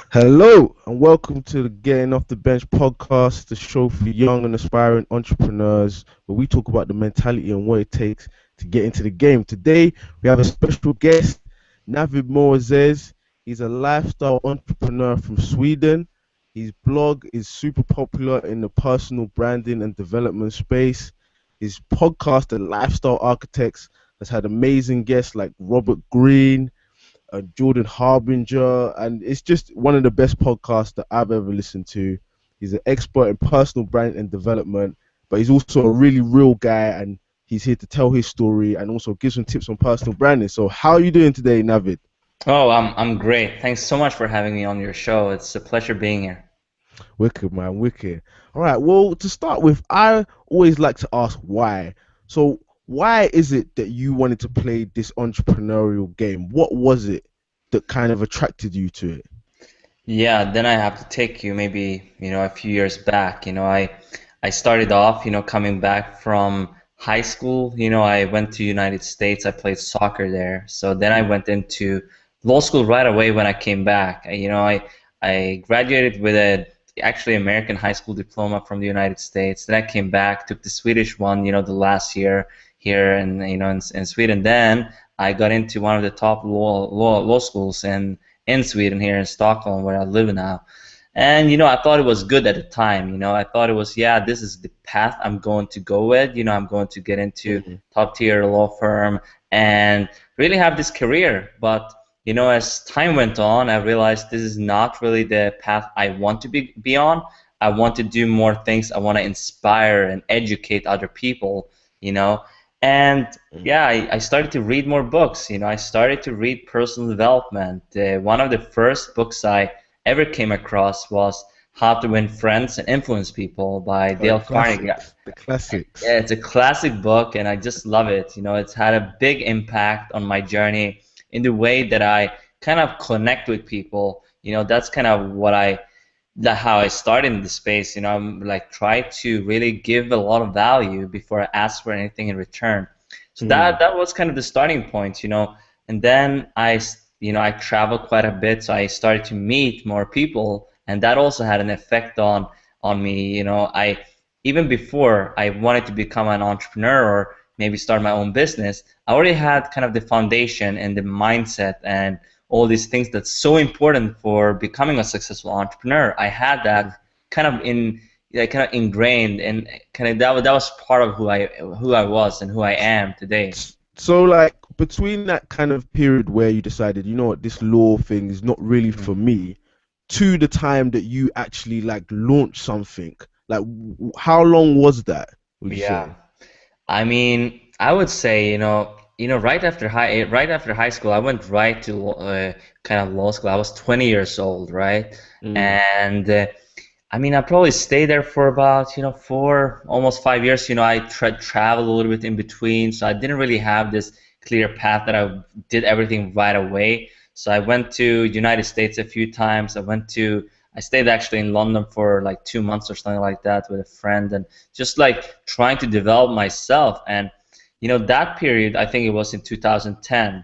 Hello and welcome to the Getting Off the Bench podcast, the show for young and aspiring entrepreneurs, where we talk about the mentality and what it takes to get into the game. Today, we have a special guest, Navid Moazzez. He's a lifestyle entrepreneur from Sweden. His blog is super popular in the personal branding and development space. His podcast, The Lifestyle Architects, has had amazing guests like Robert Greene, Jordan Harbinger, and it's just one of the best podcasts that I've ever listened to. He's an expert in personal brand and development, but he's also a really real guy, and he's here to tell his story and also give some tips on personal branding. So, how are you doing today, Navid? Oh, I'm great. Thanks so much for having me on your show. It's a pleasure being here. Wicked, man, wicked. All right, well, to start with, I always like to ask why. So, why is it that you wanted to play this entrepreneurial game? What was it that kind of attracted you to it? Yeah, then I have to take you maybe, a few years back. I started off, coming back from high school. I went to United States. I played soccer there. So then I went into law school right away when I came back. I graduated with a actually American high school diploma from the United States. Then I came back, took the Swedish one, the last year here in Sweden. Then I got into one of the top law schools in Sweden here in Stockholm where I live now. And I thought it was good at the time. I thought it was, yeah, this is the path I'm going to go with. I'm going to get into Mhm. top tier law firm and really have this career. But as time went on, I realized this is not really the path I want to be on. I want to do more things. I want to inspire and educate other people. You know, and Mhm. yeah, I started to read more books. I started to read personal development. One of the first books I ever came across was How to Win Friends and Influence People by Oh, the Dale Carnegie. classics, the classics. Yeah, it's a classic book, and I just love it. It's had a big impact on my journey in the way that I kind of connect with people. That's kind of how I started in the space. I'm like try to really give a lot of value before I ask for anything in return. So that Mm. that was kind of the starting point. And then I traveled quite a bit, so I started to meet more people, and that also had an effect on me. I even before I wanted to become an entrepreneur or maybe start my own business, I already had kind of the foundation and the mindset and all these things that's so important for becoming a successful entrepreneur. I had Mm. that kind of kind of ingrained, and kind of that was part of who I was and who I am today. So, like, between that kind of period where you decided, you know what, this law thing is not really Mhm. for me, to the time that you actually like launched something, like, how long was that? Would you Yeah. say? I mean, I would say, right after high school, I went right to kind of law school. I was 20 years old, right? Mm. And I mean, I probably stayed there for about, 4, almost 5 years. I traveled a little bit in between, so I didn't really have this clear path that I did everything right away. So I went to United States a few times. I stayed actually in London for like 2 months or something like that with a friend, and just like trying to develop myself. And that period, I think it was in 2010,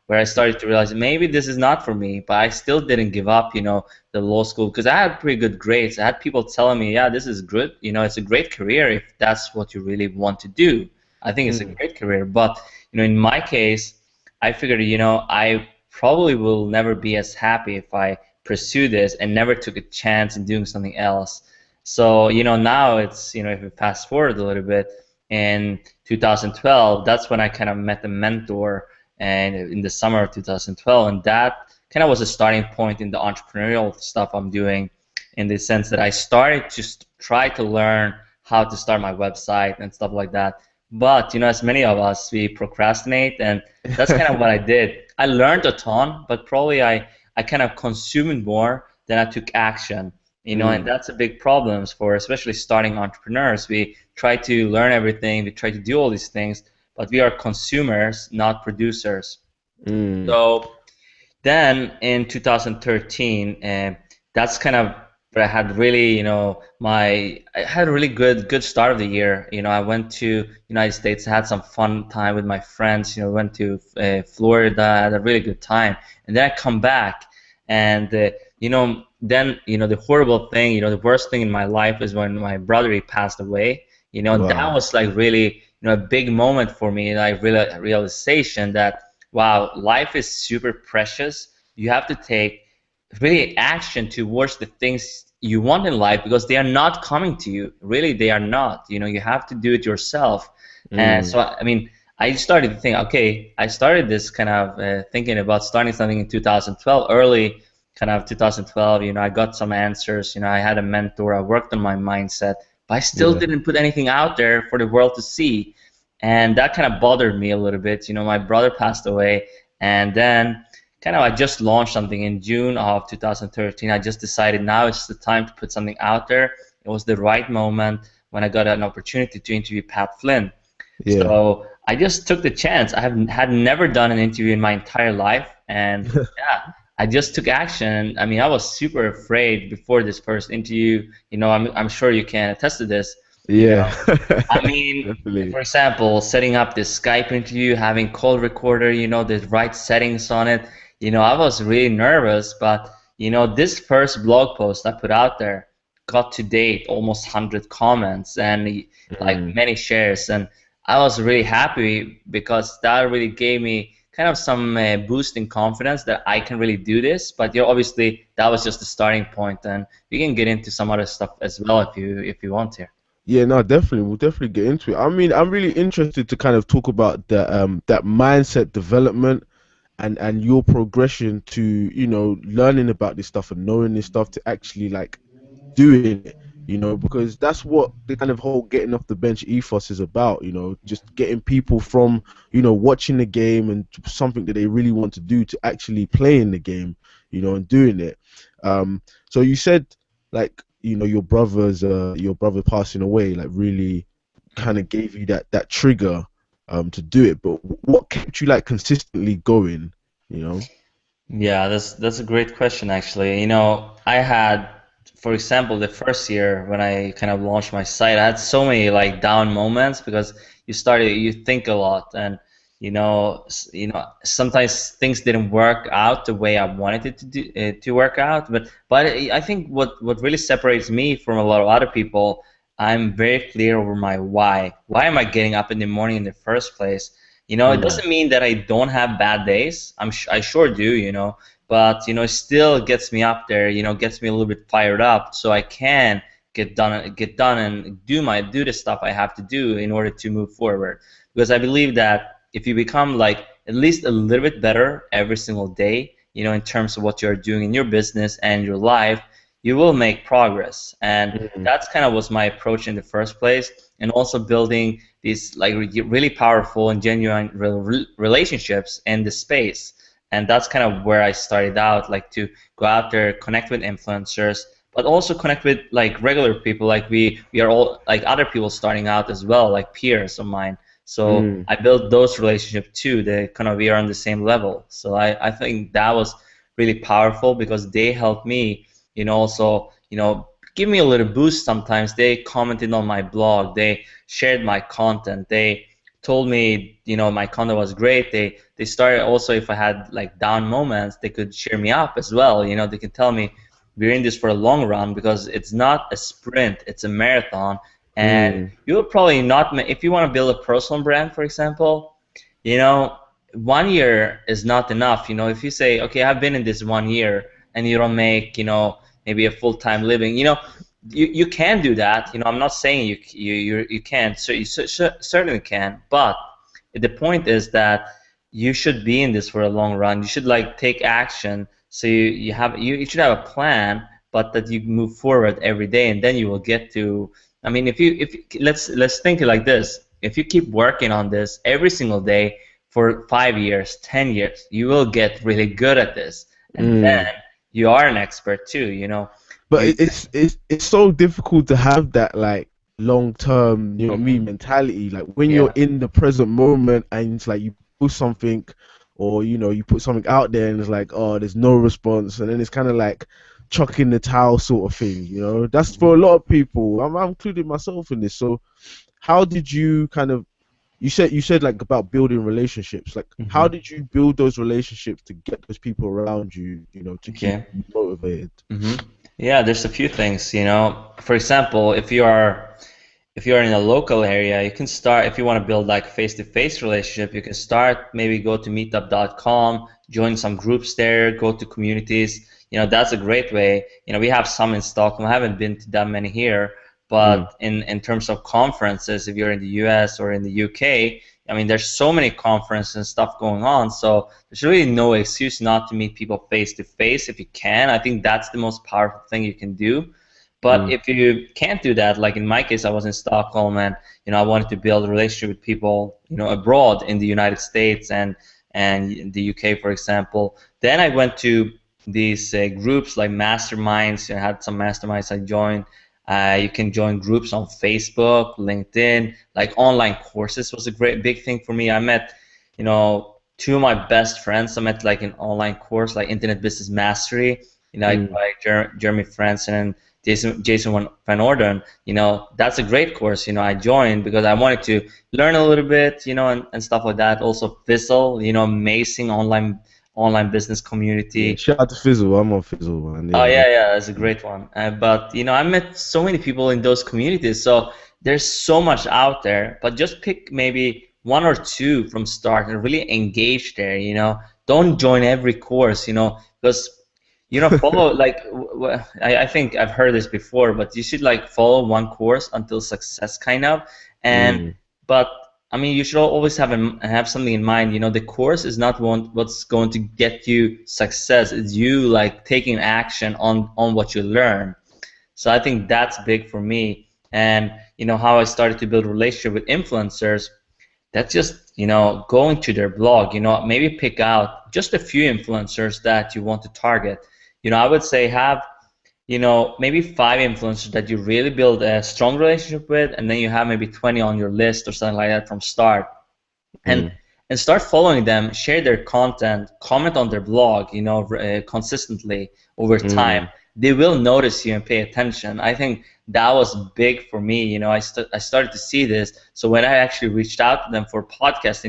where I started to realize maybe this is not for me, but I still didn't give up, the law school, because I had pretty good grades. I had people telling me, yeah, this is good, it's a great career if that's what you really want to do. I think it's a Mm. great career. But in my case, I figured, I probably will never be as happy if I pursue this and never took a chance in doing something else. So now it's, if we fast forward a little bit, in 2012, that's when I kind of met a mentor, and in the summer of 2012, and that kind of was a starting point in the entrepreneurial stuff I'm doing, in the sense that I started to try to learn how to start my website and stuff like that. But as many of us, we procrastinate, and that's kind of what I did. I learned a ton, but probably I kind of consumed more than I took action. And Mm. that's a big problem for especially starting entrepreneurs. We try to learn everything, we try to do all these things, but we are consumers, not producers. Mm. So then in 2013, that's kind of where I had really, I had a really good start of the year. I went to United States, had some fun time with my friends. Went to Florida, had a really good time, and then I come back, and then the horrible thing, the worst thing in my life is when my brother, he passed away. That Wow. was like really, a big moment for me, like realization that wow, life is super precious. You have to take really action towards the things you want in life because they are not coming to you. Really, they are not. You have to do it yourself. And Mm. so, I mean, I started to think, okay, I started this kind of thinking about starting something in 2012, early kind of 2012. I got some answers. I had a mentor. I worked on my mindset, but I still Yeah. didn't put anything out there for the world to see. And that kind of bothered me a little bit. My brother passed away, and then kind of I just launched something in June of 2013. I just decided now it's the time to put something out there. It was the right moment when I got an opportunity to interview Pat Flynn. Yeah. So I just took the chance. had never done an interview in my entire life, and yeah, I just took action. I mean, I was super afraid before this first interview. I'm sure you can attest to this. You Yeah. know, I mean, Definitely. for example, setting up this Skype interview, having call recorder, the right settings on it. I was really nervous, but this first blog post I put out there got to date almost 100 comments and like Mm. many shares, and I was really happy because that really gave me kind of some boost in confidence that I can really do this. But obviously that was just the starting point, and we can get into some other stuff as well if you want to. Yeah, no, definitely. We'll definitely get into it. I mean, I'm really interested to kind of talk about that mindset development and your progression to, learning about this stuff and knowing this stuff to actually like doing it, because that's what the kind of whole getting off the bench ethos is about, just getting people from, watching the game and something that they really want to do to actually playing the game, and doing it. Um, so you said like, your brother passing away, like really kind of gave you that trigger to do it. But what kept you like consistently going, you know? Yeah, that's a great question actually. I had, for example, the first year when I kind of launched my site, I had so many like down moments because you think a lot, and sometimes things didn't work out the way I wanted it to work out. But I think what really separates me from a lot of other people, I'm very clear over my why. Why am I getting up in the morning in the first place? It Mm, doesn't mean that I don't have bad days. I sure do, but it still gets me up there, gets me a little bit fired up, so I can get done and do the stuff I have to do in order to move forward. Because I believe that if you become like at least a little bit better every single day, in terms of what you're doing in your business and your life, you will make progress. And mm, that's kind of was my approach in the first place. And also building these like really powerful and genuine relationships in the space. And that's kind of where I started out, like to go out there, connect with influencers, but also connect with like regular people, like we are all like other people starting out as well, like peers of mine. So mm, I built those relationships too. They kind of we are on the same level. So I think that was really powerful because they helped me, also, give me a little boost sometimes. They commented on my blog, they shared my content, they told me, my content was great. They started also, if I had like down moments, they could cheer me up as well. They can tell me we're in this for a long run because it's not a sprint, it's a marathon. And mm. you will probably not if you want to build a personal brand, for example, you know 1 year is not enough. If you say, okay, I've been in this 1 year, and you don't make maybe a full-time living, you can do that. I'm not saying you can't. So you certainly can, but the point is that you should be in this for a long run. You should like take action. So you should have a plan, but that you move forward every day, and then you will get to. I mean, if let's think it like this: if you keep working on this every single day for 5 years, 10 years, you will get really good at this, and then Mm. you are an expert too. But You it's so difficult to have that like long term, me Mhm. mentality. Like when you're Yeah. in the present moment and it's like you post something or you put something out there and it's like, oh, there's no response, and then it's kind of like chucking the towel sort of thing. That's for a lot of people. I'm including myself in this. So how did you kind of you said like about building relationships. Like, how Hmm. did you build those relationships to get those people around you, to keep Okay. you motivated? Hmm. Yeah, there's a few things, you know. For example, if you're in a local area, you can start if you want to build like face-to-face relationship, you can start maybe go to meetup.com, join some groups there, go to communities. You know, that's a great way. You know, we have some in Stockholm. I haven't been to that many here, Mm, but in terms of conferences, if you're in the US or in the UK, I mean, there's so many conferences and stuff going on. So there's really no excuse not to meet people face to face if you can. I think that's the most powerful thing you can do. But mm, if you can't do that, like in my case, I was in Stockholm and I wanted to build a relationship with people abroad in the United States and the UK, for example. Then I went to these groups like masterminds. I had some masterminds I joined. You can join groups on Facebook, LinkedIn, like online courses was a great big thing for me. I met, two of my best friends. I met like an online course like Internet Business Mastery, like mm, by Jeremy Franson and Jason Van Orden. That's a great course. I joined because I wanted to learn a little bit, and stuff like that. Also Fizzle, amazing online business yeah, community. shout out to Fizzle. I'm on Fizzle, man. Oh Yeah, yeah, yeah, that's a great one. But I met so many people in those communities, so there's so much out there. But just pick maybe one or two from start and really engage there. Don't join every course. Because follow like I think I've heard this before, but you should like follow one course until success, kind of. And mm, but I mean, you should always have something in mind. The course is not what's going to get you success. It's you like taking action on what you learn. So I think that's big for me. And how I started to build relationship with influencers. That's just going to their blog. Maybe pick out just a few influencers that you want to target. I would say have maybe 5 influencers that you really build a strong relationship with, and then you have maybe 20 on your list or something like that from start, and mm, and start following them, share their content, comment on their blog, consistently over time. mm, They will notice you and pay attention. I think that was big for me. I started to see this. So when I actually reached out to them for podcast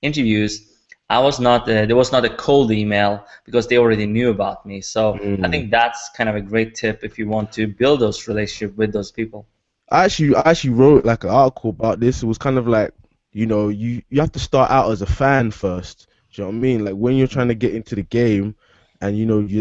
interviews, I was not there was not a cold email because they already knew about me. So I mm. think that's kind of a great tip if you want to build those relationships with those people. I actually wrote like an article about this. It was kind of like, you have to start out as a fan first. Do you know what I mean? Like when you're trying to get into the game, and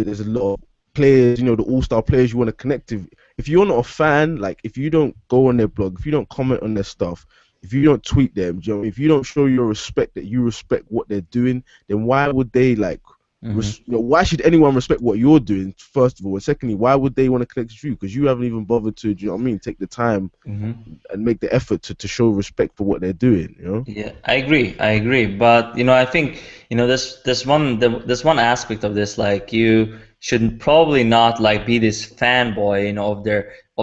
there's a lot of players, the all-star players you want to connect with. If you're not a fan, like if you don't go on their blog, if you don't comment on their stuff, if you don't tweet them, do you know what I mean? If you don't show your respect, that you respect what they're doing, then why would they like? Hmm. Why should anyone respect what you're doing, first of all? And secondly, why would they want to connect with you? Because you haven't even bothered to, do you know what I mean, take the time Hmm. and make the effort to show respect for what they're doing. Yeah, I agree. I agree. But I think there's one aspect of this, like you should probably not like be this fanboy, of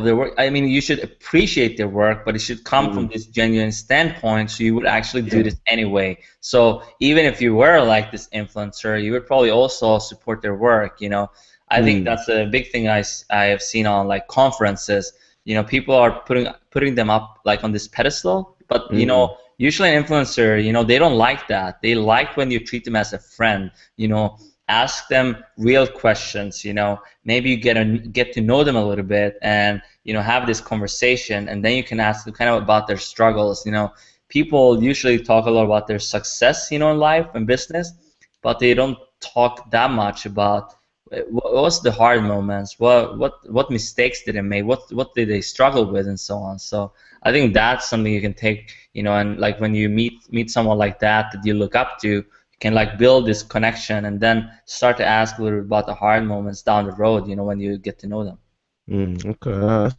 their work. I mean, you should appreciate their work, but it should come from Mm, this genuine standpoint, so you would actually do yeah. this anyway. So even if you were like this influencer, you would probably also support their work. I think Mm, that's a big thing I have seen on like conferences. People are putting them up like on this pedestal, but mm, usually an influencer, they don't like that. They like when you treat them as a friend. Ask them real questions. Maybe you get to know them a little bit, and have this conversation, and then you can ask them kind of about their struggles. People usually talk a lot about their success, in life and business, but they don't talk that much about what's the hard moments, what mistakes did they make, what did they struggle with, and so on. So I think that's something you can take, and like when you meet someone like that you look up to, you can like build this connection and then start to ask a little bit about the hard moments down the road, when you get to know them. okay,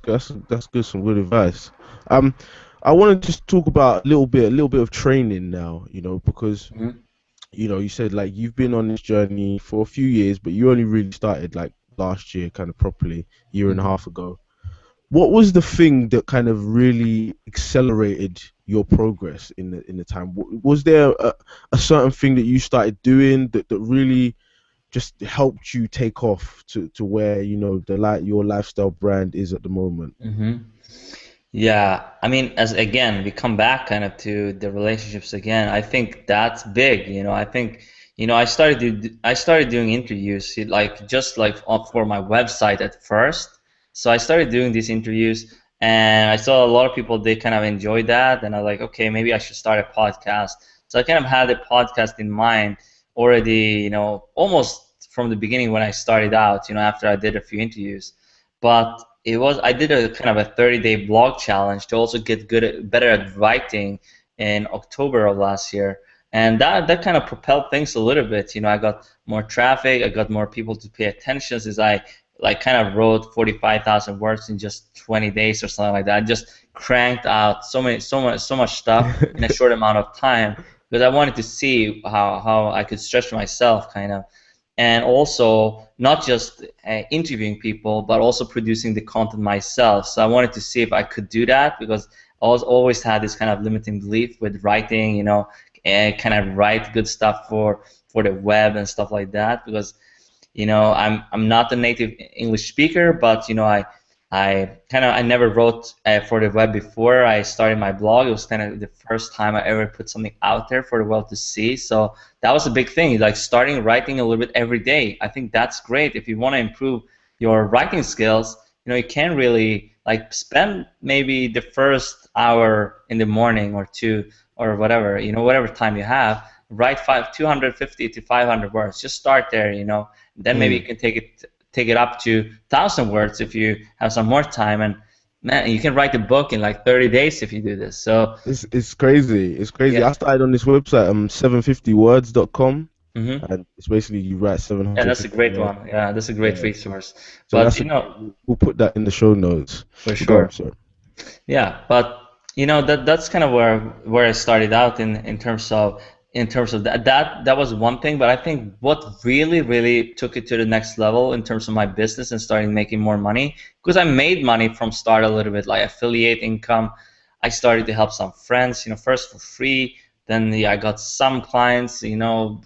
that's good. Some good advice. Um, I want to just talk about a little bit of training now. Because Hmm. you said like you've been on this journey for a few years, but you only really started like last year, kind of properly, year and a Hmm. half ago. What was the thing that kind of really accelerated your progress in the time? Was there a certain thing that you started doing that really just helped you take off to where your lifestyle brand is at the moment? Hmm. Yeah, I mean, as again, we come back kind of to the relationships again. I think that's big, I think, I started doing interviews, like just like for my website at first. So I started doing these interviews, and I saw a lot of people they kind of enjoyed that, and I was like, okay, maybe I should start a podcast. So I kind of had a podcast in mind already, almost from the beginning when I started out, after I did a few interviews. But I did a kind of a 30-day blog challenge to also get better at writing in October of last year, and that kind of propelled things a little bit. I got more traffic, I got more people to pay attention as I like kind of wrote 45,000 words in just 20 days or something like that. I just cranked out so much stuff in a short amount of time because I wanted to see how I could stretch myself kind of, and also not just interviewing people but also producing the content myself. So I wanted to see if I could do that because always had this kind of limiting belief with writing, and kind of write good stuff for the web and stuff like that because I'm not a native English speaker, but I never wrote for the web before I started my blog. It was kind of the first time I ever put something out there for the world to see. So that was a big thing, like starting writing a little bit every day. I think that's great. If you want to improve your writing skills, you can really like spend maybe the first hour in the morning or two or whatever, whatever time you have, write 250 to 500 words. Just start there, then maybe you can take it up to 1,000 words if you have some more time, and man, you can write a book in like 30 days if you do this. So It's crazy. It's crazy. yeah. I started on this website, 750words.com, Hmm. and it's basically you write Yeah, that's a 750 great words. one. Yeah, that's a great Yeah. resource. So But that's we'll put that in the show notes. for But go on, sure. sorry. Yeah, but that's kind of where I started out in terms of that was one thing, but I think what really took it to the next level in terms of my business and starting making more money, because I made money from start a little bit like affiliate income. I started to help some friends, first for free, then I got some clients,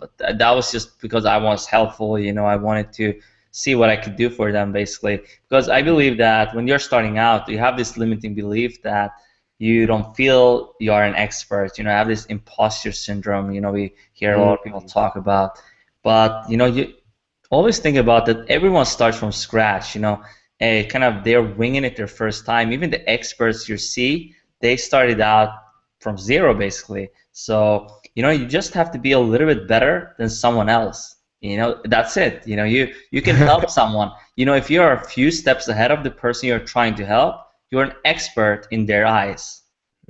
but that was just because I was helpful, I wanted to see what I could do for them basically, because I believe that when you're starting out, you have this limiting belief that you don't feel you are an expert. I have this imposter syndrome. We hear a lot of people Mm. talk about, but you always think about that. Everyone starts from scratch. Kind of they're winging it their first time. Even the experts you see, they started out from zero basically. So you just have to be a little bit better than someone else. That's it. You can help someone. If you're a few steps ahead of the person you're trying to help, you're an expert in their eyes.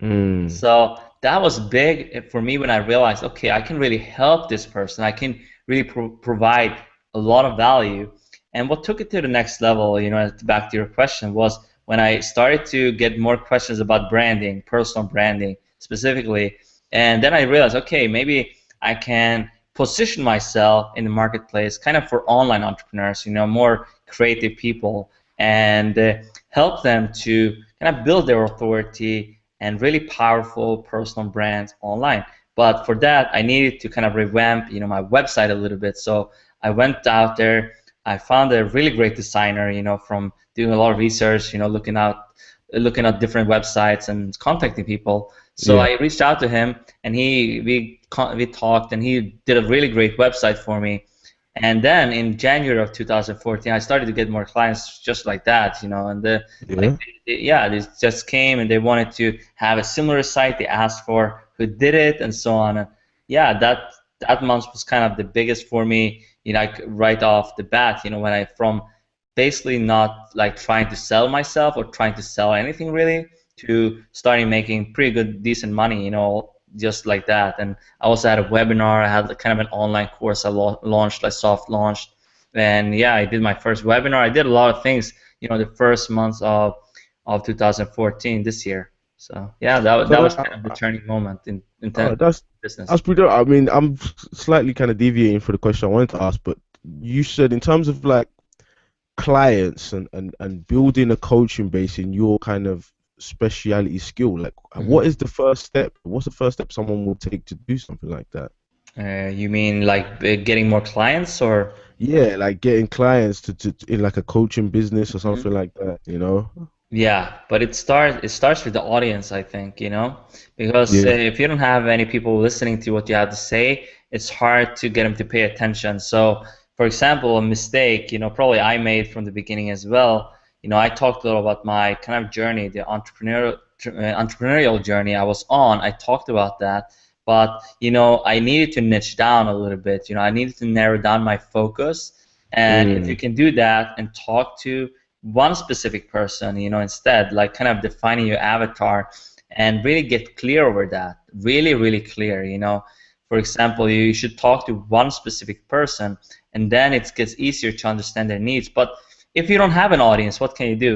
Mm. So that was big for me when I realized, okay, I can really help this person. I can really provide a lot of value. And what took it to the next level, back to your question, was when I started to get more questions about branding, personal branding specifically. And then I realized, okay, maybe I can position myself in the marketplace kind of for online entrepreneurs, more creative people, and help them to kind of build their authority and really powerful personal brands online. But for that, I needed to kind of revamp, my website a little bit. So I went out there. I found a really great designer, from doing a lot of research, looking at different websites and contacting people. So Yeah. I reached out to him, and we talked, and he did a really great website for me. And then in January of 2014, I started to get more clients just like that, and Yeah. yeah, they just came and they wanted to have a similar site. They asked for who did it and so on. And yeah, that month was kind of the biggest for me, like right off the bat, when I from basically not like trying to sell myself or trying to sell anything really to starting making pretty good, decent money, just like that. And I also had a webinar. I had kind of an online course I launched, like soft launched. And yeah, I did my first webinar. I did a lot of things, the first months of 2014 this year. So yeah, So that was like, kind of the turning moment in oh, the business. that's pretty. I mean, I'm slightly kind of deviating for the question I wanted to ask, but you said in terms of like clients and building a coaching base in your kind of speciality skill, like Hmm. what is the first step? What's the first step someone will take to do something like that? You mean like getting more clients or? Yeah, like getting clients to in like a coaching business or Mhm. something like that, you know? Yeah, but it starts with the audience, I think, because Yeah. if you don't have any people listening to what you have to say, it's hard to get them to pay attention. So, for example, a mistake, probably I made from the beginning as well. I talked a little about my kind of journey, the entrepreneurial journey I was on. I talked about that, but I needed to niche down a little bit. I needed to narrow down my focus, and if you Mm. can do that and talk to one specific person, instead, like kind of defining your avatar and really get clear over that, really, really clear, For example, you should talk to one specific person, and then it gets easier to understand their needs. But if you don't have an audience, what can you do?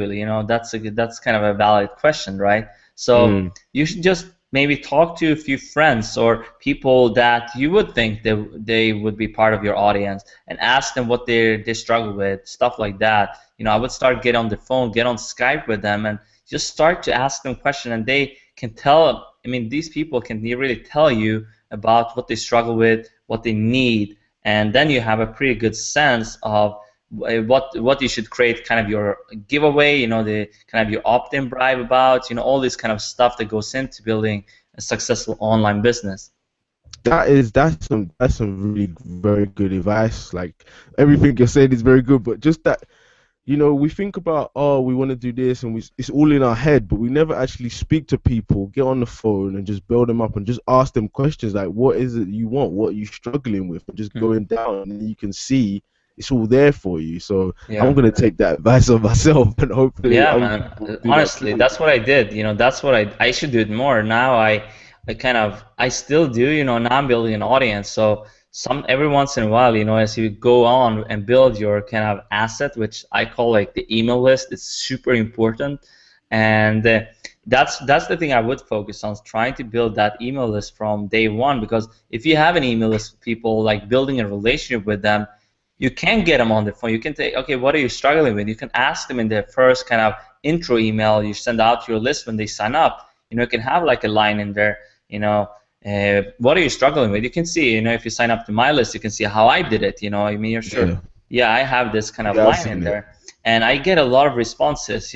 That's kind of a valid question, right? So Mm. you should just maybe talk to a few friends or people that you would think they would be part of your audience and ask them what they struggle with, stuff like that. I would start get on the phone, get on Skype with them, and just start to ask them questions, and they can tell. I mean, these people can really tell you about what they struggle with, what they need, and then you have a pretty good sense of what you should create, kind of your giveaway, the kind of your opt-in bribe about, all this kind of stuff that goes into building a successful online business. That's some really very good advice. Like everything you're saying is very good, but just that, we think about, oh, we want to do this, and it's all in our head, but we never actually speak to people, get on the phone, and just build them up, and just ask them questions like, what is it you want? What are you struggling with? And just Hmm. going down, and you can see it's all there for you. So I'm Yeah. gonna take that advice on myself, and hopefully Yeah, other people man. do that Honestly, too. that's what I did. That's what I should do it more. Now I still do, now I'm building an audience. So every once in a while, as you go on and build your kind of asset, which I call like the email list, it's super important. And that's the thing I would focus on, is trying to build that email list from day one. Because if you have an email list of people, like building a relationship with them, you can get them on the phone. You can say, okay, what are you struggling with? You can ask them in the first kind of intro email you send out to your list when they sign up. You can have like a line in there, what are you struggling with? You can see, if you sign up to my list, you can see how I did it. I mean, you're sure. Yeah, Yeah, I have this kind of yeah, I've line in seen it. there, and I get a lot of responses.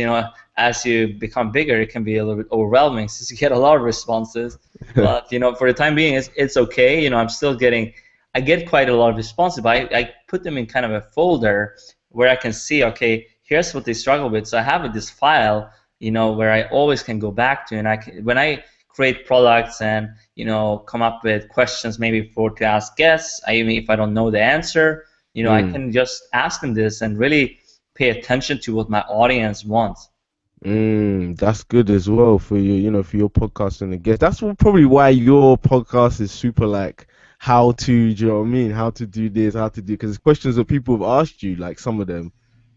As you become bigger, it can be a little bit overwhelming since you get a lot of responses. But for the time being, it's okay. I get quite a lot of responses, but I put them in kind of a folder where I can see, okay, here's what they struggle with. So I have this file, where I always can go back to, and when I create products and come up with questions maybe to ask guests, even if I don't know the answer, I Mm. can just ask them this and really pay attention to what my audience wants. That's good as well for you, for your podcast and the guest. Probably why your podcast is super like how to, do you know what I mean? How to do this, how to do, because it's questions that people have asked you, like some of them.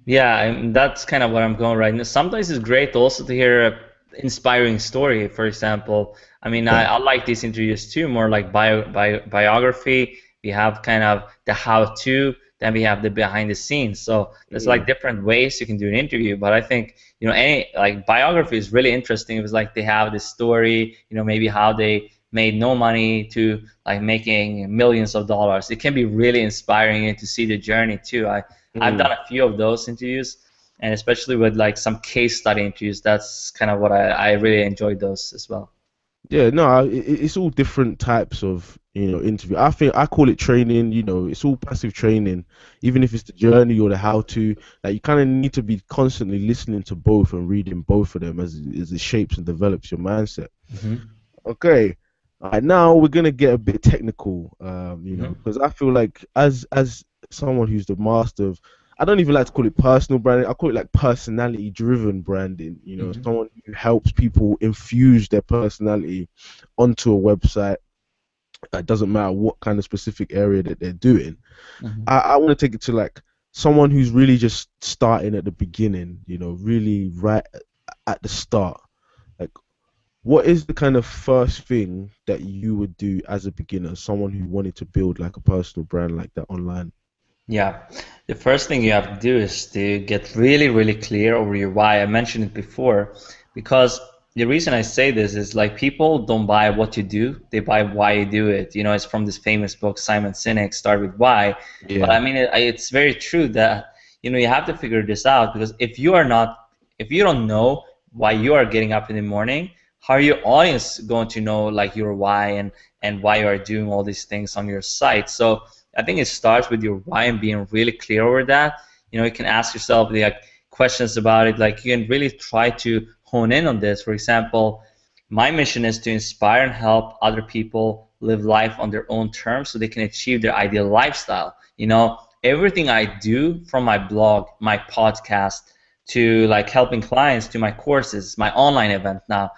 Yeah, and that's kind of what I'm going right now. Sometimes it's great also to hear a inspiring story, for example. I mean, I, Yeah. I like these interviews too, more like biography. We have kind of the how-to, then we have the behind the scenes. So there's like Mm. different ways you can do an interview. But I think, any like biography is really interesting. It was like they have this story, maybe how they made no money to like making millions of dollars. It can be really inspiring and to see the journey too. I've done Mm. a few of those interviews, and especially with like some case study interviews, that's kind of what I really enjoyed those as well. Yeah, no, it's all different types of, interview. I think I call it training, it's all passive training, even if it's the journey or the how to. Like you kind of need to be constantly listening to both and reading both of them as it shapes and develops your mindset. Hmm. Okay. All right, now we're gonna get a bit technical, Hmm. because I feel like as someone who's the master of, I don't even like to call it personal branding. I call it like personality driven branding. Hmm. Someone who helps people infuse their personality onto a website. It doesn't matter what kind of specific area that they're doing. Hmm. I want to take it to like someone who's really just starting at the beginning. Really right at the start. Like, what is the kind of first thing that you would do as a beginner, someone who wanted to build like a personal brand like that online? Yeah, the first thing you have to do is to get really, really clear over your why. I mentioned it before, because the reason I say this is like people don't buy what you do, they buy why you do it. It's from this famous book, Simon Sinek, Start with Why. But Yeah. I mean, it's very true that, you have to figure this out, because if you don't know why you are getting up in the morning, how are your audience going to know like your why and why you are doing all these things on your site? So I think it starts with your why and being really clear over that. You know, you can ask yourself like questions about it. Like you can really try to hone in on this. For example, my mission is to inspire and help other people live life on their own terms so they can achieve their ideal lifestyle. You know, everything I do, from my blog, my podcast, to like helping clients, to my courses, my online event now,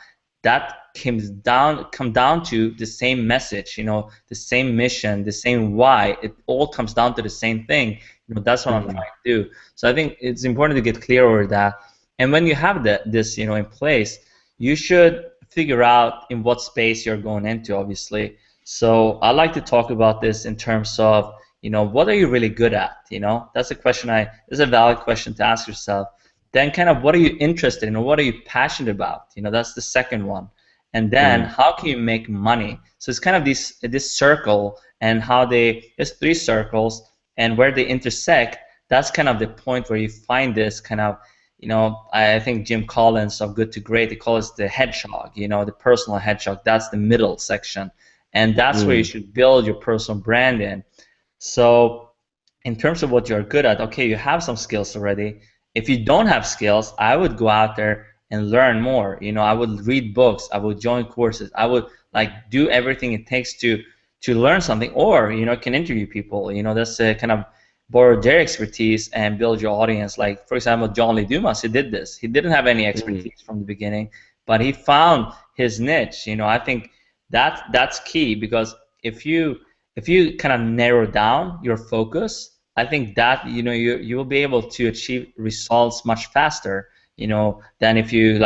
that come down to the same message, you know, the same mission, the same why. It all comes down to the same thing. You know, that's what I'm trying to do. So I think it's important to get clear over that. And when you have this, you know, in place, you should figure out in what space you're going into, obviously. So I like to talk about this in terms of, you know, what are you really good at? You know, that's a question is a valid question to ask yourself. Then kind of what are you interested in, or what are you passionate about? You know, that's the second one. And then how can you make money? So it's kind of this circle, and how there's three circles, and where they intersect, that's kind of the point where you find this kind of, you know, I think Jim Collins of Good to Great, they call it the hedgehog, you know, the personal hedgehog. That's the middle section. And that's where you should build your personal brand in. So in terms of what you're good at, okay, you have some skills already. If you don't have skills, I would go out there and learn more. You know, I would read books, I would join courses, I would like do everything it takes to learn something, or, you know, can interview people. You know, that's kind of borrow their expertise and build your audience. Like, for example, John Lee Dumas, he did this. He didn't have any expertise from the beginning, but he found his niche. You know, I think that's key, because if you kind of narrow down your focus, I think that, you know, you will be able to achieve results much faster, you know, than if you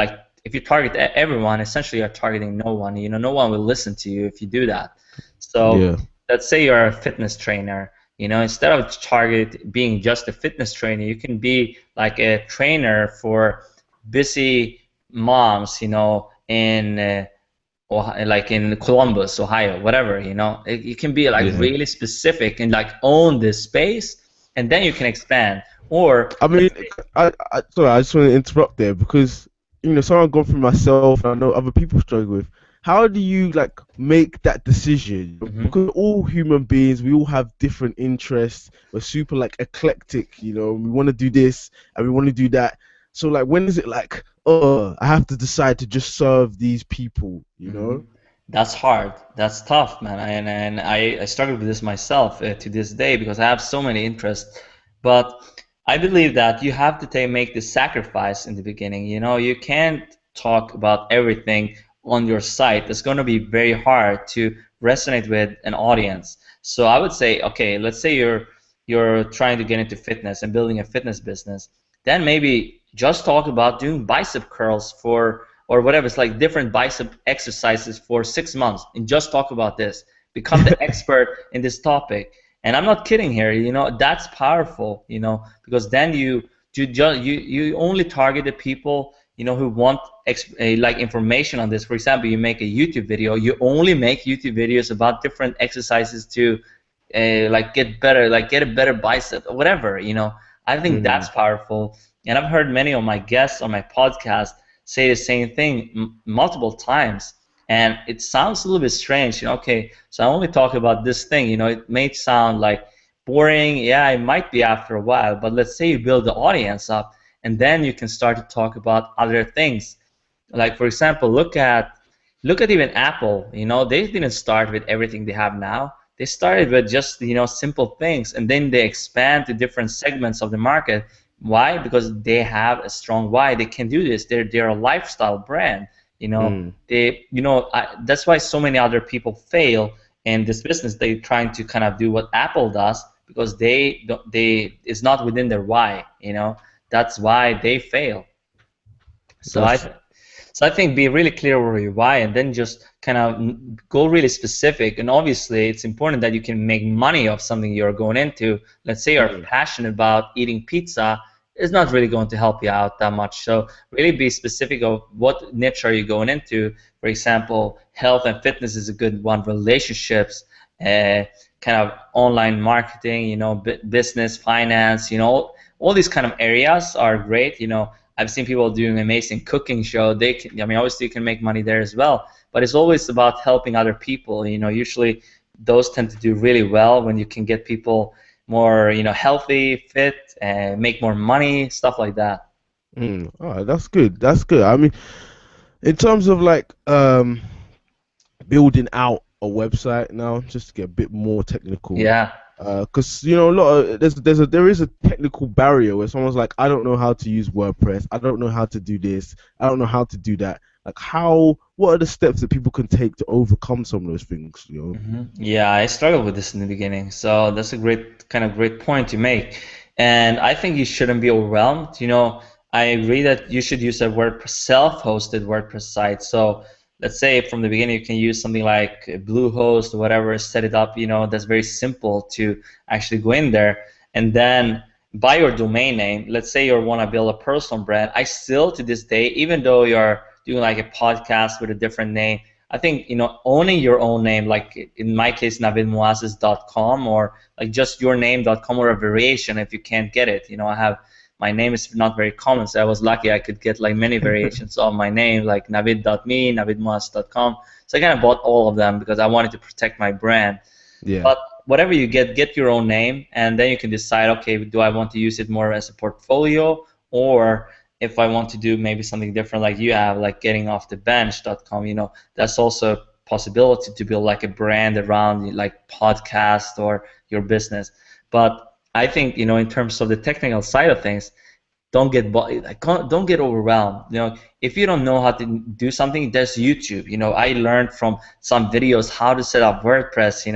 target everyone. Essentially, you're targeting no one. You know, no one will listen to you if you do that. So let's say you're a fitness trainer. You know, instead of being just a fitness trainer, you can be like a trainer for busy moms, you know, in like in Columbus, Ohio, whatever. You know, you can be like really specific and like own this space, and then you can expand. Or I mean, sorry, I just want to interrupt there, because, you know, someone gone through myself, and I know other people struggle with. How do you like make that decision? Because all human beings, we all have different interests. We're super like eclectic, you know. We want to do this and we want to do that. So like, when is it like, oh, I have to decide to just serve these people, you know? That's hard. That's tough, man. And I struggle with this myself to this day, because I have so many interests. But I believe that you have to make the sacrifice in the beginning. You know, you can't talk about everything on your site. It's going to be very hard to resonate with an audience. So I would say, okay, let's say you're trying to get into fitness and building a fitness business. Then maybe just talk about doing bicep curls or whatever. It's like different bicep exercises for 6 months, and just talk about this. Become the expert in this topic. And I'm not kidding here. You know, that's powerful. You know, because then you only target the people, you know, who want like information on this. For example, you make a YouTube video. You only make YouTube videos about different exercises to like get better, like get a better bicep or whatever. You know, I think that's powerful. And I've heard many of my guests on my podcast say the same thing multiple times. And it sounds a little bit strange. You know, okay, so I only talk about this thing. You know, it may sound like boring. Yeah, it might be after a while. But let's say you build the audience up, and then you can start to talk about other things. Like, for example, look at even Apple. You know, they didn't start with everything they have now. They started with just, you know, simple things, and then they expand to different segments of the market. Why? Because they have a strong why. They can do this. They're a lifestyle brand. You know, that's why so many other people fail in this business. They're trying to kind of do what Apple does, because it's not within their why. You know, that's why they fail. So I think be really clear over your why, and then just kind of go really specific. And obviously, it's important that you can make money off something you're going into. Let's say you're passionate about eating pizza. It's not really going to help you out that much. So really be specific of what niche are you going into. For example, health and fitness is a good one. Relationships, kind of online marketing, you know, business, finance, you know, all these kind of areas are great. You know, I've seen people doing amazing cooking show. They can, I mean, obviously you can make money there as well, but it's always about helping other people. Usually those tend to do really well when you can get people more, healthy, fit, and make more money, stuff like that. All right, that's good. That's good. I mean, in terms of like building out a website now, just to get a bit more technical. Yeah. Because a lot of there is a technical barrier where someone's like, I don't know how to use WordPress, I don't know how to do this, I don't know how to do that. Like, what are the steps that people can take to overcome some of those things? Yeah, I struggled with this in the beginning, so that's a great point to make. And I think you shouldn't be overwhelmed. I agree that you should use a WordPress self-hosted WordPress site. So let's say from the beginning you can use something like Bluehost or whatever, set it up. That's very simple to actually go in there, and then buy your domain name. Let's say you want to build a personal brand. I still, to this day, even though you're doing like a podcast with a different name, I think owning your own name, like in my case, navidmoazzez.com, or like just yourname.com, or a variation if you can't get it. My name is not very common, so I was lucky I could get like many variations of my name, like navid.me, navidmoazzez.com. So I kind of bought all of them because I wanted to protect my brand. Yeah. But whatever you get your own name, and then you can decide, okay, do I want to use it more as a portfolio, or if I want to do maybe something different like you have, like gettingoffthebench.com, that's also a possibility to build like a brand around like podcast or your business. But I think, in terms of the technical side of things, don't get overwhelmed. If you don't know how to do something, there's YouTube. I learned from some videos how to set up WordPress.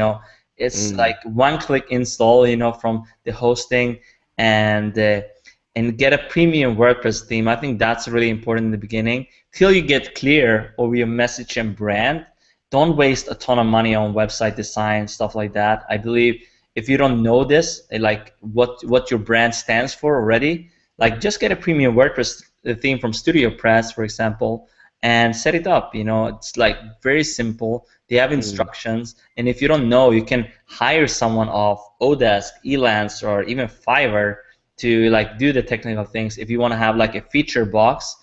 It's like one-click install. From the hosting and get a premium WordPress theme. I think that's really important in the beginning. Till you get clear over your message and brand, don't waste a ton of money on website design, stuff like that. I believe if you don't know this, like what your brand stands for already, like just get a premium WordPress theme from StudioPress, for example, and set it up. It's like very simple. They have instructions, and if you don't know, you can hire someone off Odesk, Elance, or even Fiverr to like do the technical things. If you want to have like a feature box,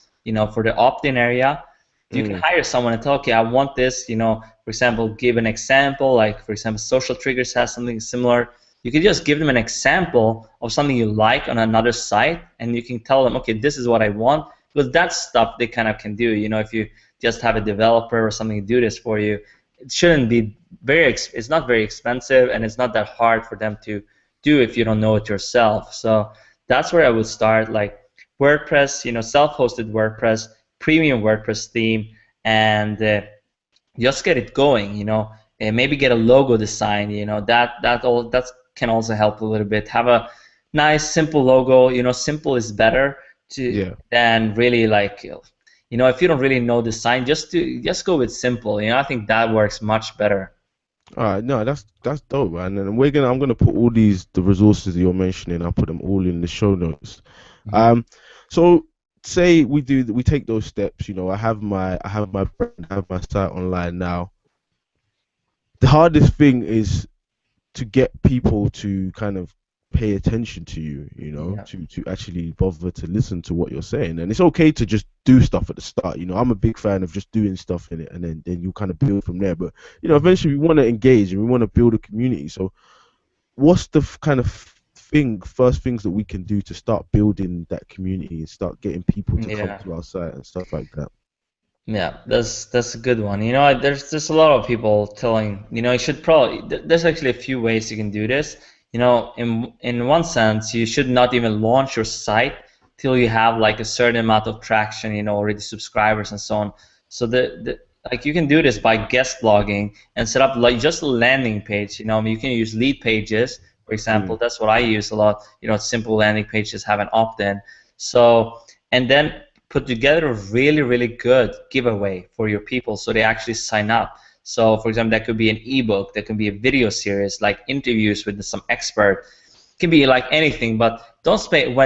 for the opt-in area, you can hire someone and tell, okay, I want this, for example, give an example, like for example, Social Triggers has something similar. You can just give them an example of something you like on another site, and you can tell them, okay, this is what I want, because that's stuff they kind of can do. If you just have a developer or something do this for you, it shouldn't be it's not very expensive, and it's not that hard for them to do if you don't know it yourself. So that's where I would start, like WordPress, self-hosted WordPress, premium WordPress theme, and just get it going, and maybe get a logo design, that can also help a little bit. Have a nice simple logo. Simple is better than really like, if you don't really know design, just go with simple. I think that works much better. All right, no, that's dope, man. And I'm gonna put all the resources that you're mentioning. I'll put them all in the show notes. So say we take those steps. I have my brand, I have my site online now. The hardest thing is to get people to kind of pay attention to you, to actually bother to listen to what you're saying. And it's okay to just do stuff at the start. I'm a big fan of just doing stuff in it, and then you kind of build from there. But eventually we want to engage and we want to build a community. So what's the kind of first things that we can do to start building that community and start getting people to come to our site and stuff like that? Yeah, that's a good one. There's a lot of people telling, you should probably, there's actually a few ways you can do this. In one sense, you should not even launch your site till you have like a certain amount of traction, already subscribers and so on. So like you can do this by guest blogging and set up like just a landing page. You can use lead pages, for example. That's what I use a lot. Simple landing pages have an opt-in. So, and then put together a really, really good giveaway for your people so they actually sign up. So, for example, that could be an ebook, that could be a video series, like interviews with some expert. It can be like anything, but don't spend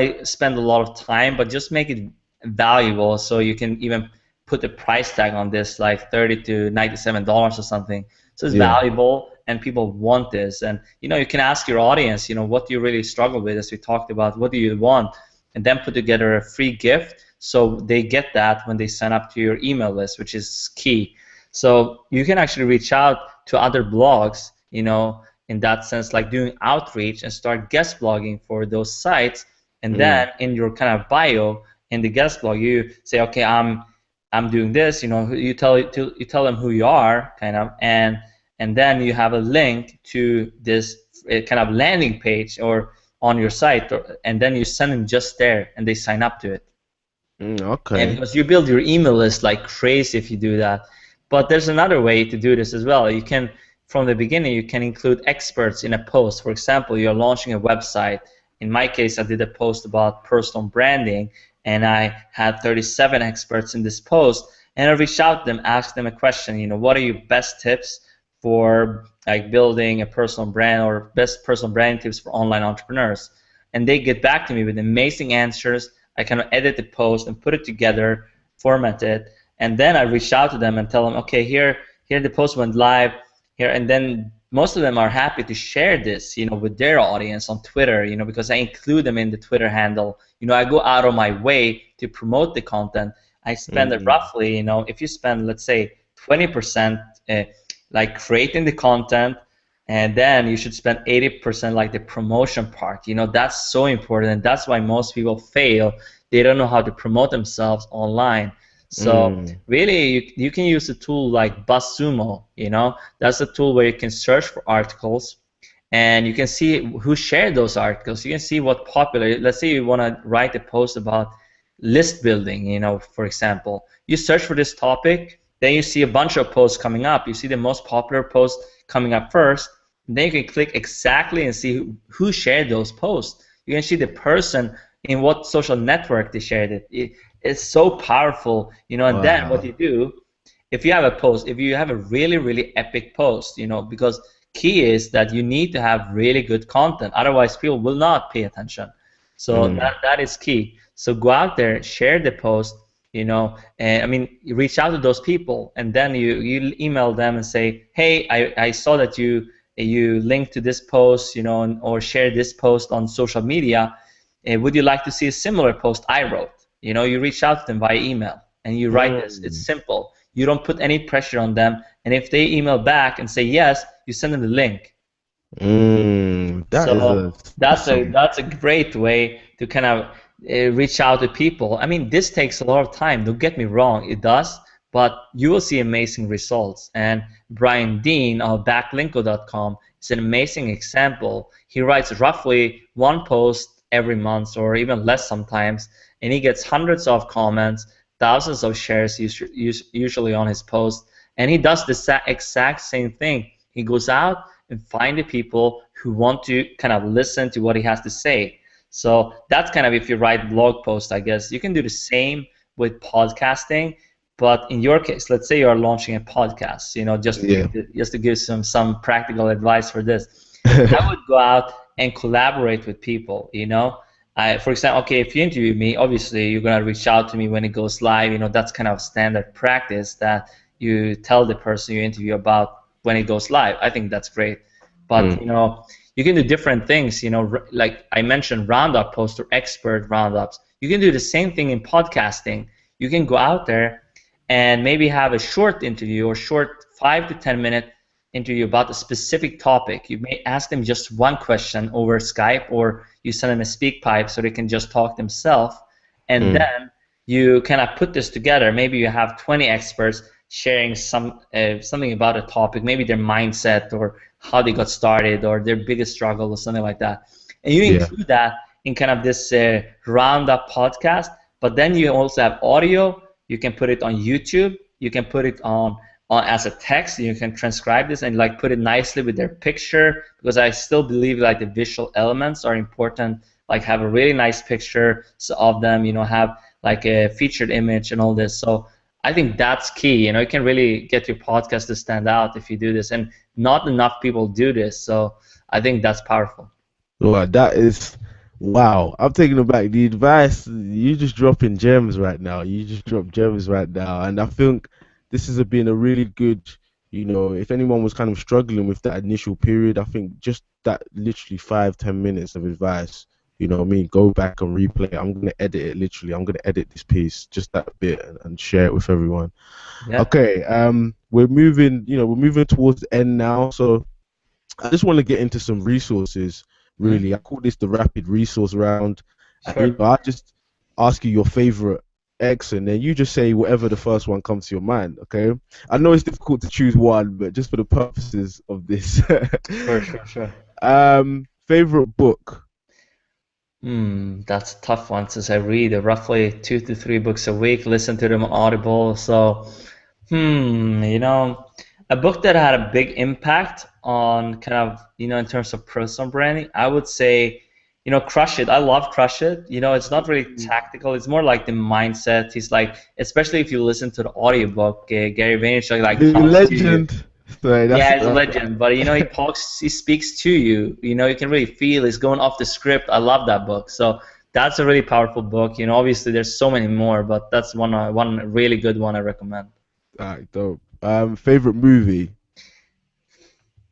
a lot of time, but just make it valuable. So you can even put a price tag on this, like $30 to $97 or something. So it's valuable, and people want this. And you can ask your audience, what do you really struggle with, as we talked about. What do you want? and then put together a free gift so they get that when they sign up to your email list, which is key. So you can actually reach out to other blogs, in that sense, like doing outreach and start guest blogging for those sites. And then in your kind of bio in the guest blog, you say, okay, I'm doing this. You tell them who you are, kind of, and then you have a link to this kind of landing page or on your site, and then you send them just there, and they sign up to it. Okay. And because you build your email list like crazy if you do that. But there's another way to do this as well. You can, from the beginning, you can include experts in a post. For example, you're launching a website. In my case, I did a post about personal branding, and I had 37 experts in this post. And I reached out to them, asked them a question. What are your best tips for like building a personal brand, or best personal branding tips for online entrepreneurs? And they get back to me with amazing answers. I kind of edit the post and put it together, format it, and then I reach out to them and tell them, okay, here the post went live here, and then most of them are happy to share this, with their audience on Twitter, because I include them in the Twitter handle. I go out of my way to promote the content. I spend it roughly, if you spend, let's say, 20% like creating the content, and then you should spend 80% like the promotion part. That's so important, and that's why most people fail. They don't know how to promote themselves online. So really, you can use a tool like BuzzSumo. That's a tool where you can search for articles, and you can see who shared those articles. You can see what popular. Let's say you want to write a post about list building, for example. You search for this topic, then you see a bunch of posts coming up. You see the most popular post coming up first. Then you can click exactly and see who shared those posts. You can see the person in what social network they shared it. It's so powerful, and then what you do, if you have a post, if you have a really, really epic post, because key is that you need to have really good content. Otherwise, people will not pay attention. So that is key. So go out there, share the post, and you reach out to those people, and then you email them and say, hey, I saw that you link to this post, or share this post on social media. Would you like to see a similar post I wrote? You reach out to them via email, and you write this. It's simple. You don't put any pressure on them, and if they email back and say yes, you send them the link. That's a great way to kind of reach out to people. This takes a lot of time. Don't get me wrong, it does, but you will see amazing results. And Brian Dean of backlinko.com is an amazing example. He writes roughly one post every month, or even less sometimes, and he gets hundreds of comments, thousands of shares usually on his post, and he does the exact same thing. He goes out and find the people who want to kind of listen to what he has to say. So that's kind of, if you write blog posts, I guess. You can do the same with podcasting, but in your case, let's say you're launching a podcast, just to give some practical advice for this. I would go out and collaborate with people, for example, okay, if you interview me, obviously you're going to reach out to me when it goes live. That's kind of standard practice, that you tell the person you interview about when it goes live. I think that's great. But, you can do different things, like I mentioned, roundup posts or expert roundups. You can do the same thing in podcasting. You can go out there and maybe have a short interview, or short 5 to 10 minute interview about a specific topic. You may ask them just one question over Skype, or you send them a speak pipe so they can just talk themselves, and then you kind of put this together. Maybe you have 20 experts sharing something about a topic, maybe their mindset, or how they got started, or their biggest struggle, or something like that. And you include that in kind of this roundup podcast, but then you also have audio. You can put it on YouTube. You can put it on as a text. You can transcribe this and like put it nicely with their picture, because I still believe like the visual elements are important. Like have a really nice picture of them, have like a featured image and all this. So I think that's key. You can really get your podcast to stand out if you do this, and not enough people do this. So I think that's powerful. Well, that is, wow. I'm taking it back. The advice, you just dropping gems right now. You just drop gems right now, and I think this has been a really good, if anyone was kind of struggling with that initial period, I think just that literally 5-10 minutes of advice you know what I mean, go back and replay it. I'm gonna edit it literally. I'm gonna edit this piece, just that bit, and share it with everyone. Yeah. Okay, we're moving, we're moving towards the end now. So I just want to get into some resources, Mhm. really. I call this the rapid resource round. And, Sure. I just ask you your favorite X, and then you just say whatever the first one comes to your mind, okay? I know it's difficult to choose one, but just for the purposes of this. Sure, sure, sure. Favorite book? That's a tough one since I read roughly 2 to 3 books a week, listen to them Audible. So, you know, a book that had a big impact on kind of, in terms of personal branding, I would say, Crush It. I love Crush It. It's not really tactical. It's more like the mindset. He's like, especially if you listen to the audiobook, Gary Vaynerchuk like The talks to you. Legend. Sorry, Yeah, he's a that's legend, but he speaks to you. You can really feel he's going off the script. I love that book. So that's a really powerful book. Obviously there's so many more, but that's one really good one I recommend. all right, dope. Favorite movie?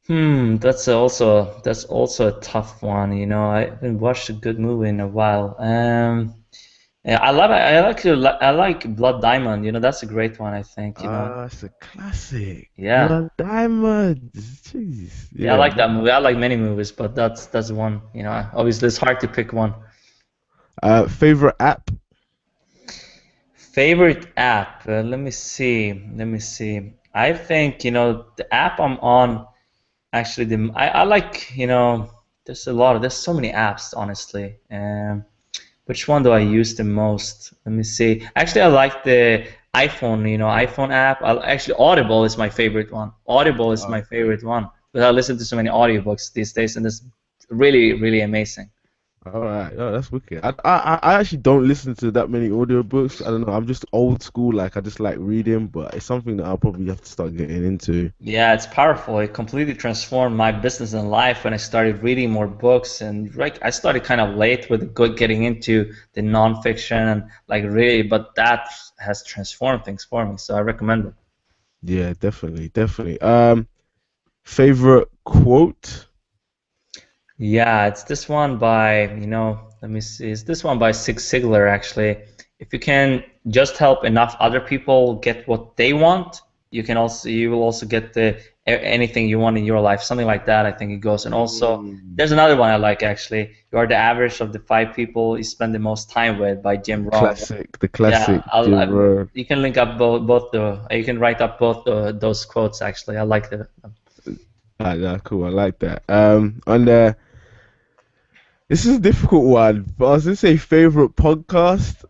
That's also a tough one. I haven't watched a good movie in a while. Yeah, I like Blood Diamond. That's a great one, I think. It's a classic. Yeah. Blood Diamond. Jeez. Yeah, I Yeah. like that movie. I like many movies, but that's one. Obviously it's hard to pick one. Favorite app? Favorite app? Let me see. Let me see. I think the app I'm on. Actually, I like there's so many apps honestly. Which one do I use the most? Let me see. Actually, I like the iPhone app. Actually, Audible is my favorite one. Audible is my Okay. favorite one. But I listen to so many audiobooks these days, and it's really, really amazing. All right. Oh, that's wicked. I actually don't listen to that many audiobooks. I don't know. I'm just old school. Like I just like reading, but it's something that I'll probably have to start getting into. Yeah, it's powerful. It completely transformed my business and life when I started reading more books. And like I started kind of late with getting into the nonfiction and like really, but that has transformed things for me. So I recommend it. Yeah, definitely, definitely. Favorite quote? Yeah, it's this one by, let me see, it's this one by Zig Ziglar actually. If you can just help enough other people get what they want, you will also get anything you want in your life, something like that, I think it goes. And also, Mm, there's another one I like actually. You are the average of the 5 people you spend the most time with by Jim Rohn. the Yeah, classic Jim Rohn. you can link up you can write up both those quotes actually. I like them. Ah, yeah, cool. I like that. And this is a difficult one, but I was gonna say favorite podcast.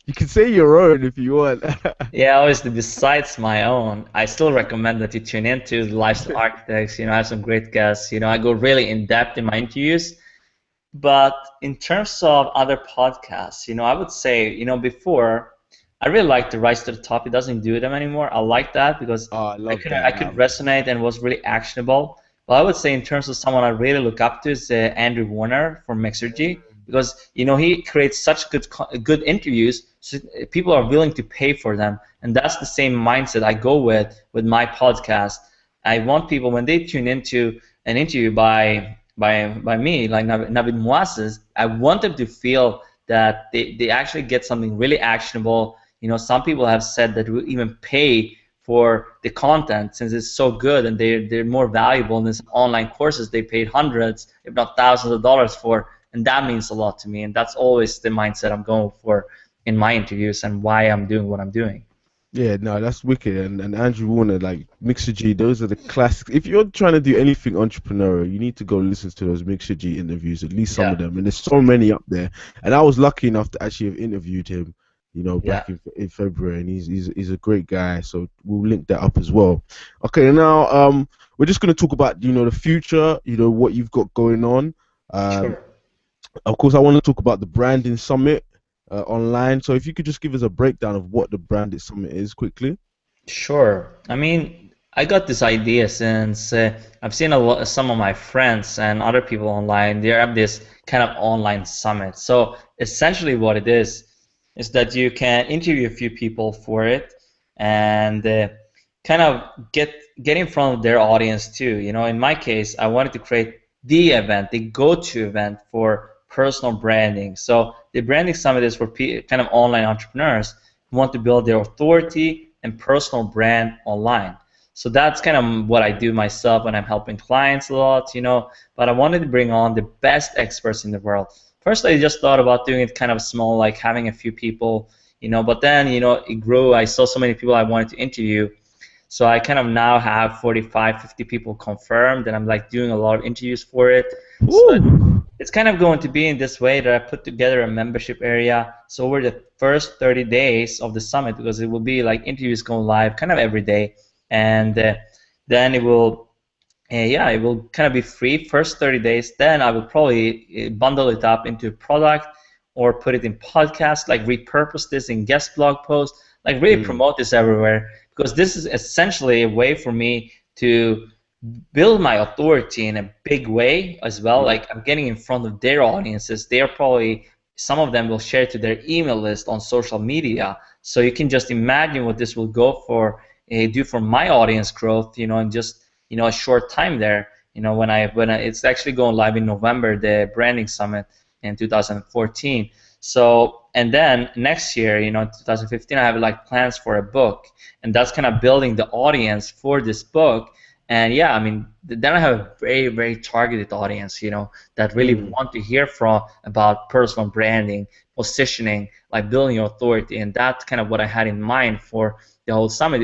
You can say your own if you want. Yeah, obviously, besides my own, I still recommend that you tune into the Lifestyle Architects. I have some great guests. I go really in depth in my interviews. But in terms of other podcasts, I would say, before, I really liked the Rise to the Top. It doesn't do them anymore. I like that because Oh, I I love could that. I could resonate and was really actionable. But I would say in terms of someone I really look up to is Andrew Warner from Mixergy because he creates such good interviews, so people are willing to pay for them, and that's the same mindset I go with my podcast. I want people when they tune into an interview by me, like Navid Moazzez, I want them to feel that they actually get something really actionable. Some people have said that we even pay for the content since it's so good and they're more valuable than some online courses they paid hundreds, if not thousands of dollars for. And that means a lot to me. And that's always the mindset I'm going for in my interviews and why I'm doing what I'm doing. Yeah, no, that's wicked. And Andrew Warner, like Mixer G, those are the classics. If you're trying to do anything entrepreneurial, you need to go listen to those Mixer G interviews, at least some Yeah, of them. And there's so many up there. And I was lucky enough to actually have interviewed him, yeah, back in February. And he's a great guy. So we'll link that up as well. Okay, now we're just gonna talk about the future, what you've got going on. Um, sure. of course, I want to talk about the branding summit online. So if you could just give us a breakdown of what the branding summit is quickly. Sure. I mean, I got this idea since I've seen some of my friends and other people online. They have this kind of online summit. So essentially, what it is that you can interview a few people for it, and kind of get in front of their audience too. In my case, I wanted to create the event, the go-to event for personal branding. So the branding summit is for kind of online entrepreneurs who want to build their authority and personal brand online. So that's kind of what I do myself when I'm helping clients a lot, but I wanted to bring on the best experts in the world. First, I just thought about doing it kind of small, like having a few people, but then, it grew. I saw so many people I wanted to interview. So I kind of now have 45, 50 people confirmed, and I'm like doing a lot of interviews for it. So it's kind of going to be in this way that I put together a membership area. So over the first 30 days of the summit, because it will be like interviews going live kind of every day, and then it will, it will kind of be free first 30 days. Then I will probably bundle it up into a product or put it in podcast, like repurpose this in guest blog posts, like really promote this everywhere, because this is essentially a way for me to build my authority in a big way as well. Like I'm getting in front of their audiences. They're probably, some of them will share to their email list on social media. So you can just imagine what this will go for, do for my audience growth, in just, a short time there. When it's actually going live in November, the branding summit in 2014. So, and then next year, 2015, I have like plans for a book, and that's kind of building the audience for this book. And yeah, I mean, then I have a very, very targeted audience, that really want to hear about personal branding, positioning, like building your authority. And that's kind of what I had in mind for the whole summit.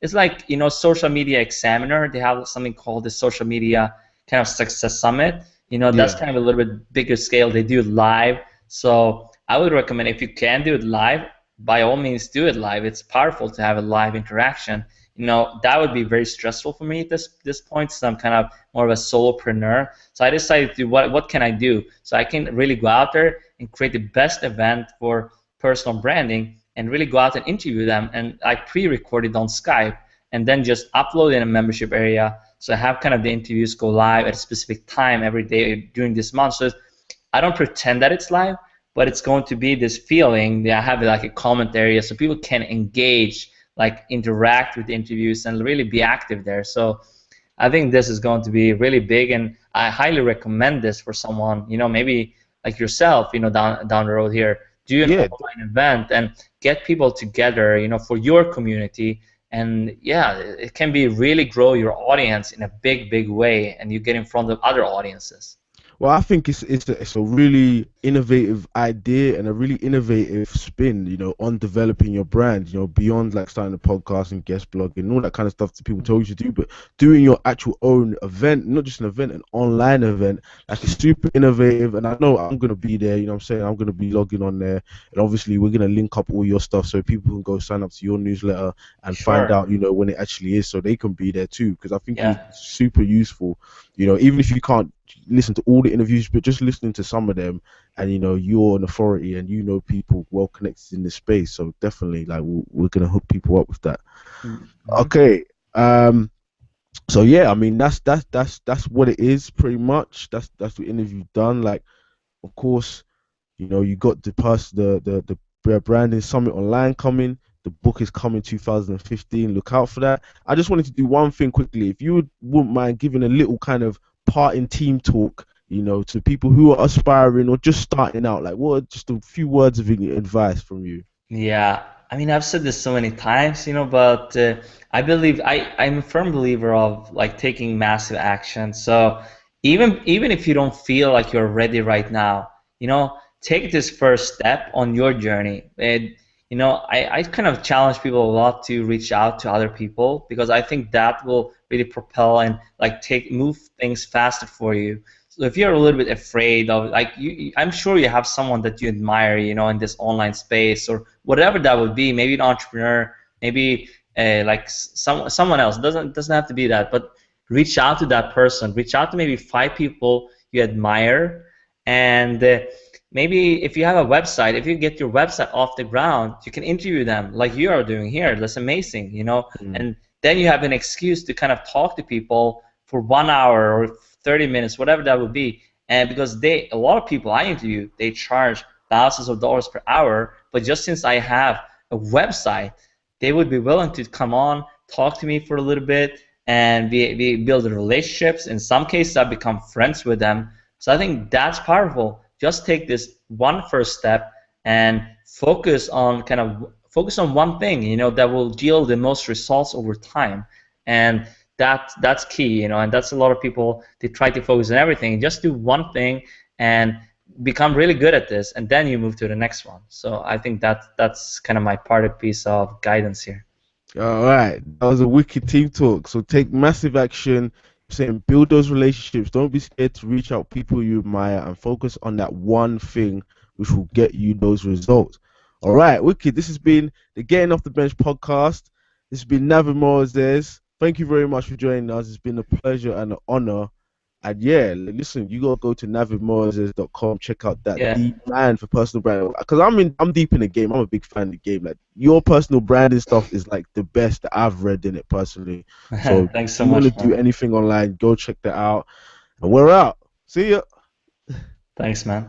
It's like, Social Media Examiner. They have something called the Social Media kind of Success Summit. That's kind of a little bit bigger scale. They do it live. So I would recommend, if you can do it live, by all means do it live. It's powerful to have a live interaction. That would be very stressful for me at this point, so I'm kind of more of a solopreneur. So I decided to what can I do so I can really go out there and create the best event for personal branding and really go out and interview them. And I pre-recorded on Skype and then just upload in a membership area. So I have kind of the interviews go live at a specific time every day during this month. So I don't pretend that it's live, but it's going to be this feeling that I have like a comment area so people can engage, like interact with the interviews and really be active there. So I think this is going to be really big, and I highly recommend this for someone, maybe like yourself, down the road here. Do an online event and get people together, for your community. And yeah, it can be really grow your audience in a big, big way, and you get in front of other audiences. Well, I think it's a really innovative idea and a really innovative spin, on developing your brand, beyond like starting a podcast and guest blogging and all that kind of stuff that people told you to do, but doing your actual own event, not just an event, an online event, like it's super innovative. And I know I'm going to be there, I'm saying I'm going to be logging on there, and obviously we're going to link up all your stuff so people can go sign up to your newsletter and find out, when it actually is, so they can be there too, because I think it's super useful, even if you can't listen to all the interviews, but just listening to some of them, and you're an authority and people well connected in this space, so definitely like we're gonna hook people up with that. Okay, so yeah, I mean that's what it is pretty much. That's the interview done. Like, of course, you got the branding summit online coming. The book is coming 2015. Look out for that. I just wanted to do one thing quickly. If you wouldn't mind giving a little kind of parting team talk, to people who are aspiring or just starting out, like what, just a few words of advice from you. Yeah, I mean, I've said this so many times, but I believe I'm a firm believer of like taking massive action. So even if you don't feel like you're ready right now, take this first step on your journey. And I kind of challenge people a lot to reach out to other people, because I think that will really propel and like move things faster for you. So if you're a little bit afraid of, like, I'm sure you have someone that you admire, in this online space or whatever that would be. Maybe an entrepreneur, maybe like someone else. Doesn't have to be that, but reach out to that person. Reach out to maybe 5 people you admire, and maybe if you have a website, if you get your website off the ground, you can interview them like you are doing here. That's amazing, and then you have an excuse to kind of talk to people for 1 hour or 30 minutes, whatever that would be. And because a lot of people I interview, they charge thousands of dollars per hour, but just since I have a website, they would be willing to come on, talk to me for a little bit, and we build relationships. In some cases, I've become friends with them. So I think that's powerful. just take this one first step and focus on one thing, you know, that will yield the most results over time. And that's key, you know, and that's a lot of people, they try to focus on everything. Just do one thing and become really good at this, and then you move to the next one. So I think that's kind of my parted piece of guidance here. All right, that was a wicked team talk. So take massive action. Saying build those relationships. Don't be scared to reach out people you admire and focus on that one thing which will get you those results. All right, wicked. This has been the Getting Off the Bench podcast. This has been Navid Moazzez. Thank you very much for joining us. It's been a pleasure and an honor. And yeah, listen, you gotta go to navidmoazzez.com, check out that deep man for personal branding. Because I'm deep in the game. I'm a big fan of the game. Like your personal branding stuff is like the best that I've read in it personally. So thanks so if you much. Want to do anything online, go check that out. And we're out. See ya. Thanks, man.